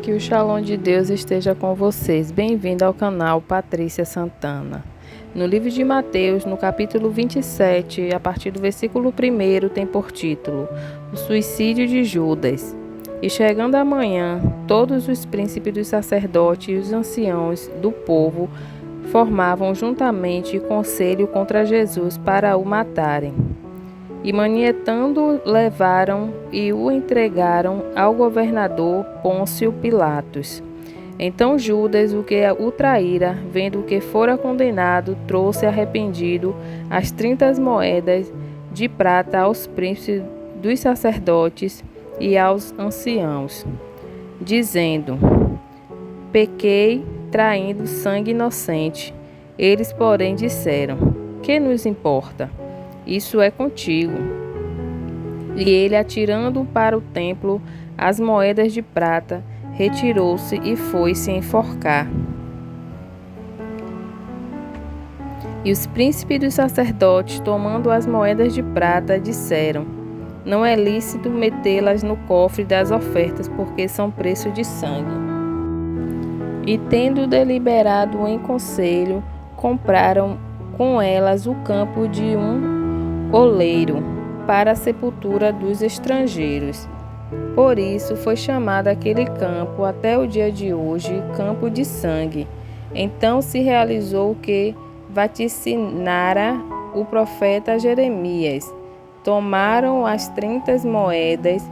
Que o Shalom de Deus esteja com vocês. Bem-vindo ao canal Patrícia Santana. No livro de Mateus, no capítulo 27, a partir do versículo 1, tem por título O Suicídio de Judas. E chegando a manhã, todos os príncipes dos sacerdotes e os anciãos do povo formavam juntamente conselho contra Jesus para o matarem. E manietando levaram e o entregaram ao governador Pôncio Pilatos. Então Judas, o que o traíra, vendo que fora condenado, trouxe arrependido as 30 moedas de prata aos príncipes dos sacerdotes e aos anciãos, dizendo: Pequei, traindo sangue inocente. Eles, porém, disseram: Que nos importa? Isso é contigo. E ele, atirando para o templo as moedas de prata, retirou-se e foi-se enforcar. E os príncipes dos sacerdotes, tomando as moedas de prata, disseram: Não é lícito metê-las no cofre das ofertas, porque são preço de sangue. E tendo deliberado em conselho, compraram com elas o campo de um oleiro para a sepultura dos estrangeiros. Por isso foi chamado aquele campo até o dia de hoje campo de sangue. Então se realizou o que vaticinara o profeta Jeremias. Tomaram as 30 moedas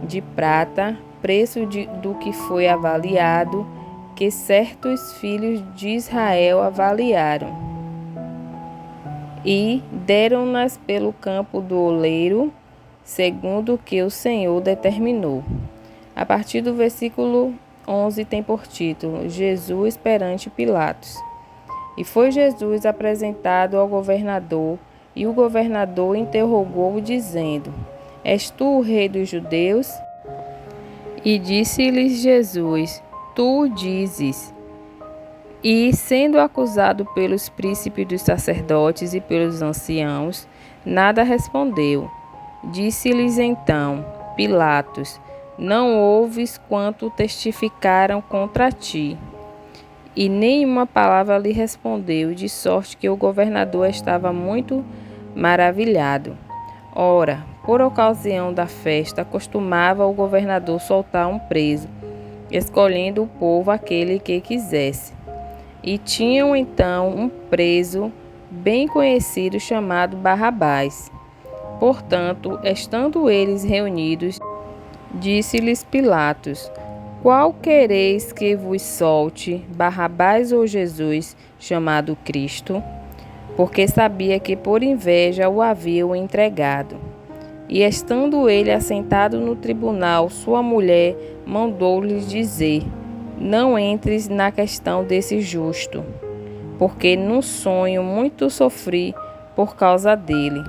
de prata, preço do que foi avaliado, que certos filhos de Israel avaliaram, e deram-nas pelo campo do oleiro, segundo o que o Senhor determinou. A partir do versículo 11 tem por título Jesus perante Pilatos. E foi Jesus apresentado ao governador, e o governador interrogou-o, dizendo: És tu o rei dos judeus? E disse-lhes Jesus: Tu o dizes. E, sendo acusado pelos príncipes dos sacerdotes e pelos anciãos, nada respondeu. Disse-lhes então Pilatos: Não ouves quanto testificaram contra ti? E nenhuma palavra lhe respondeu, de sorte que o governador estava muito maravilhado. Ora, por ocasião da festa, costumava o governador soltar um preso, escolhendo o povo aquele que quisesse. E tinham então um preso bem conhecido chamado Barrabás. Portanto, estando eles reunidos, disse-lhes Pilatos: Qual quereis que vos solte, Barrabás ou Jesus, chamado Cristo? Porque sabia que por inveja o haviam entregado. E estando ele assentado no tribunal, sua mulher mandou-lhe dizer: Não entres na questão desse justo, porque num sonho muito sofri por causa dele.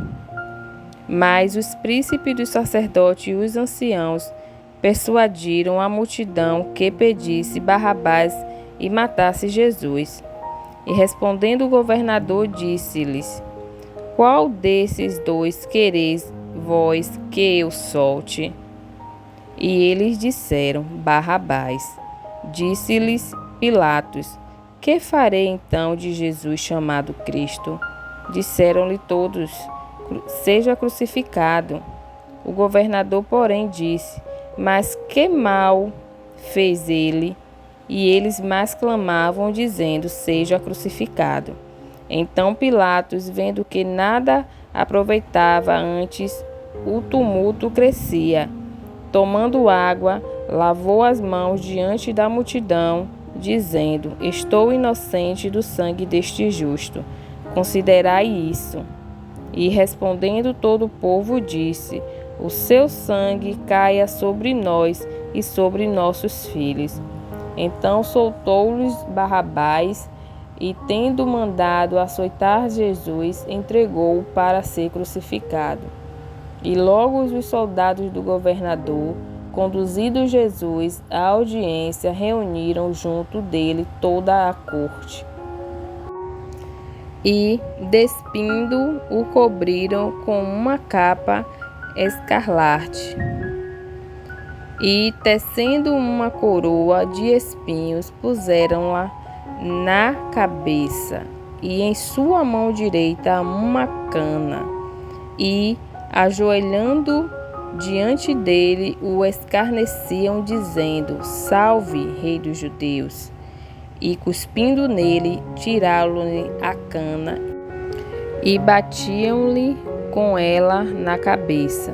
Mas os príncipes dos sacerdotes e os anciãos persuadiram a multidão que pedisse Barrabás e matasse Jesus. E respondendo o governador, disse-lhes: Qual desses dois quereis vós que eu solte? E eles disseram: Barrabás. Disse-lhes Pilatos: Que farei então de Jesus chamado Cristo? Disseram-lhe todos: Seja crucificado. O governador, porém, disse: Mas que mal fez ele? E eles mais clamavam, dizendo: Seja crucificado. Então Pilatos, vendo que nada aproveitava, antes o tumulto crescia, tomando água, lavou as mãos diante da multidão, dizendo: Estou inocente do sangue deste justo. Considerai isso. E respondendo todo o povo, disse: O seu sangue caia sobre nós e sobre nossos filhos. Então soltou-lhes Barrabás, e tendo mandado açoitar Jesus, entregou-o para ser crucificado. E logo os soldados do governador, conduzido Jesus à audiência, reuniram junto dele toda a corte. E, despindo, o cobriram com uma capa escarlate. E, tecendo uma coroa de espinhos, puseram-la na cabeça, e em sua mão direita uma cana, e, ajoelhando diante dele, o escarneciam, dizendo: Salve, Rei dos Judeus! E, cuspindo nele, tiraram-lhe a cana e batiam-lhe com ela na cabeça.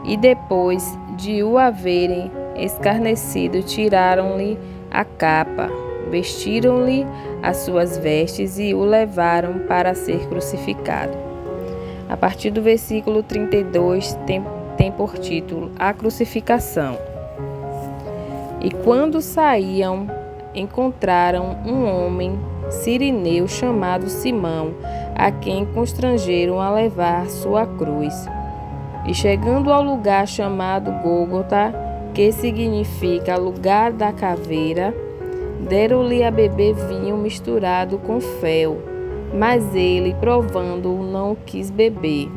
E depois de o haverem escarnecido, tiraram-lhe a capa, vestiram-lhe as suas vestes e o levaram para ser crucificado. A partir do versículo 32 tem por título A Crucificação. E quando saíam, encontraram um homem cireneu chamado Simão, a quem constrangeram a levar sua cruz. E chegando ao lugar chamado Gólgota, que significa lugar da caveira, deram-lhe a beber vinho misturado com fel, mas ele, provando-o, não quis beber.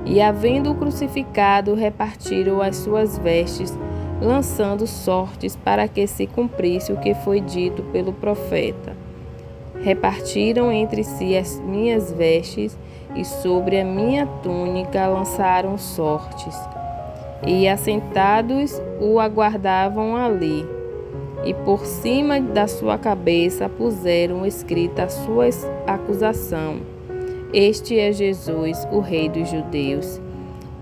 E, havendo-o crucificado, repartiram as suas vestes, lançando sortes para que se cumprisse o que foi dito pelo profeta. Repartiram entre si as minhas vestes, e sobre a minha túnica lançaram sortes. E assentados o aguardavam ali, e por cima da sua cabeça puseram escrita a sua acusação: Este é Jesus, o Rei dos Judeus.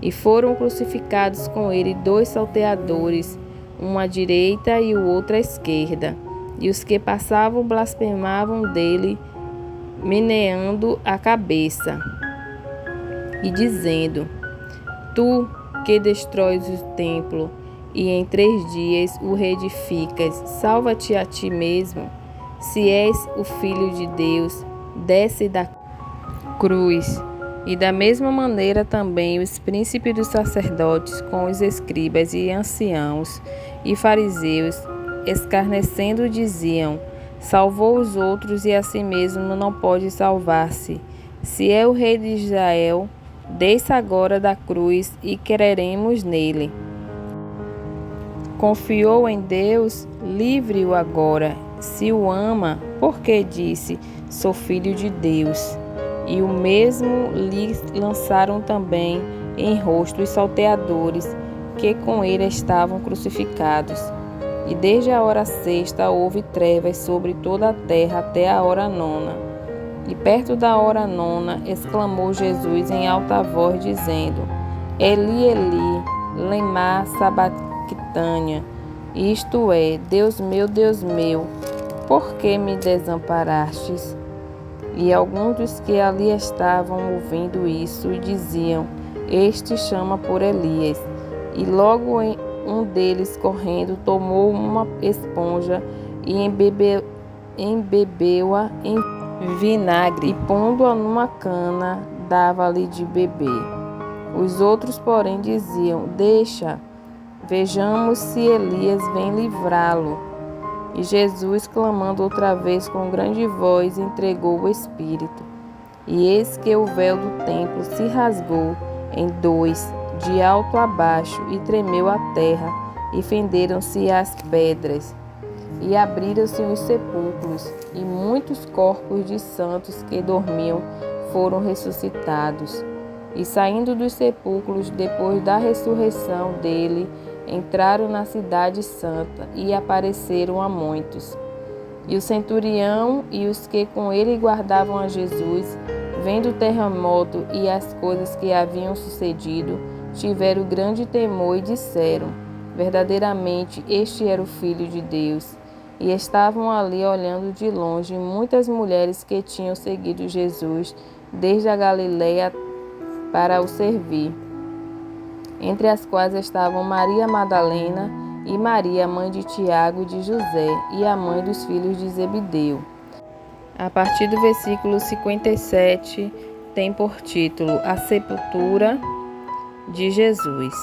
E foram crucificados com ele 2 salteadores, um à direita e o outro à esquerda. E os que passavam blasfemavam dele, meneando a cabeça e dizendo: Tu que destróis o templo e em 3 dias o reedificas, salva-te a ti mesmo. Se és o Filho de Deus, desce da cruz. E da mesma maneira também os príncipes dos sacerdotes com os escribas e anciãos e fariseus, escarnecendo, diziam: Salvou os outros e a si mesmo não pode salvar-se. Se é o Rei de Israel, desça agora da cruz e creremos nele. Confiou em Deus, livre-o agora. Se o ama, porque disse: Sou filho de Deus. E o mesmo lhe lançaram também em rosto os salteadores que com ele estavam crucificados. E desde a hora 6ª houve trevas sobre toda a terra até a hora 9ª. E perto da hora 9ª exclamou Jesus em alta voz, dizendo: Eli, Eli, lema sabactânia, isto é, Deus meu, por que me desamparastes? E alguns dos que ali estavam ouvindo isso diziam: Este chama por Elias. E logo um deles, correndo, tomou uma esponja e embebeu-a em vinagre, e pondo-a numa cana, dava-lhe de beber. Os outros, porém, diziam: Deixa, vejamos se Elias vem livrá-lo. E Jesus, clamando outra vez com grande voz, entregou o Espírito. E eis que o véu do templo se rasgou em 2, de alto a baixo, e tremeu a terra, e fenderam-se as pedras. E abriram-se os sepulcros, e muitos corpos de santos que dormiam foram ressuscitados. E saindo dos sepulcros, depois da ressurreição dele, entraram na cidade santa e apareceram a muitos. E o centurião e os que com ele guardavam a Jesus, vendo o terremoto e as coisas que haviam sucedido, tiveram grande temor e disseram: Verdadeiramente este era o Filho de Deus. E estavam ali olhando de longe muitas mulheres que tinham seguido Jesus desde a Galileia para o servir, entre as quais estavam Maria Madalena e Maria, mãe de Tiago e de José, e a mãe dos filhos de Zebedeu. A partir do versículo 57, tem por título A Sepultura de Jesus.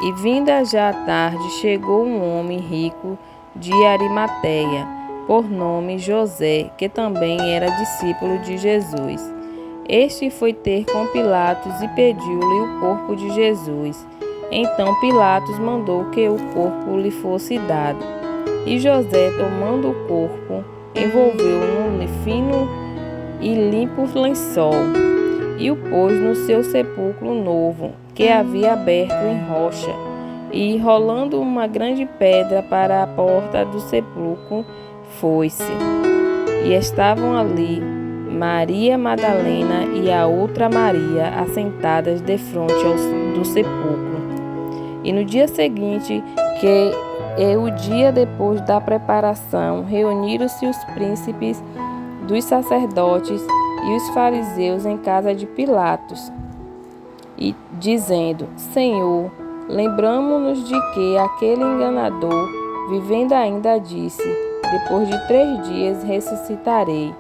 E vinda já a tarde, chegou um homem rico de Arimateia, por nome José, que também era discípulo de Jesus. Este foi ter com Pilatos e pediu-lhe o corpo de Jesus. Então Pilatos mandou que o corpo lhe fosse dado. E José, tomando o corpo, envolveu-o num fino e limpo lençol e o pôs no seu sepulcro novo, que havia aberto em rocha, e rolando uma grande pedra para a porta do sepulcro, foi-se. E estavam ali Maria Madalena e a outra Maria assentadas defronte do sepulcro. E no dia seguinte, que é o dia depois da preparação, reuniram-se os príncipes dos sacerdotes e os fariseus em casa de Pilatos, e dizendo: Senhor, lembramo-nos de que aquele enganador, vivendo ainda, disse: depois de 3 dias ressuscitarei.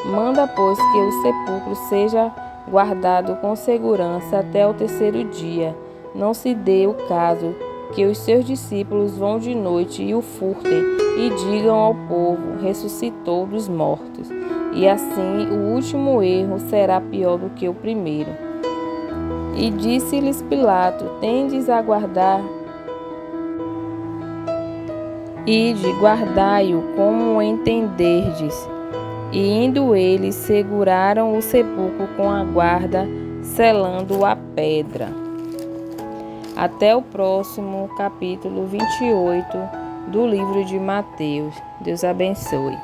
Manda, pois, que o sepulcro seja guardado com segurança até o 3º dia. Não se dê o caso que os seus discípulos vão de noite e o furtem, e digam ao povo: ressuscitou dos mortos. E assim o último erro será pior do que o primeiro. E disse-lhes Pilato: tendes a guardar? Ide, guardai-o como entenderdes. E indo eles, seguraram o sepulcro com a guarda, selando a pedra. Até o próximo capítulo 28 do livro de Mateus. Deus abençoe.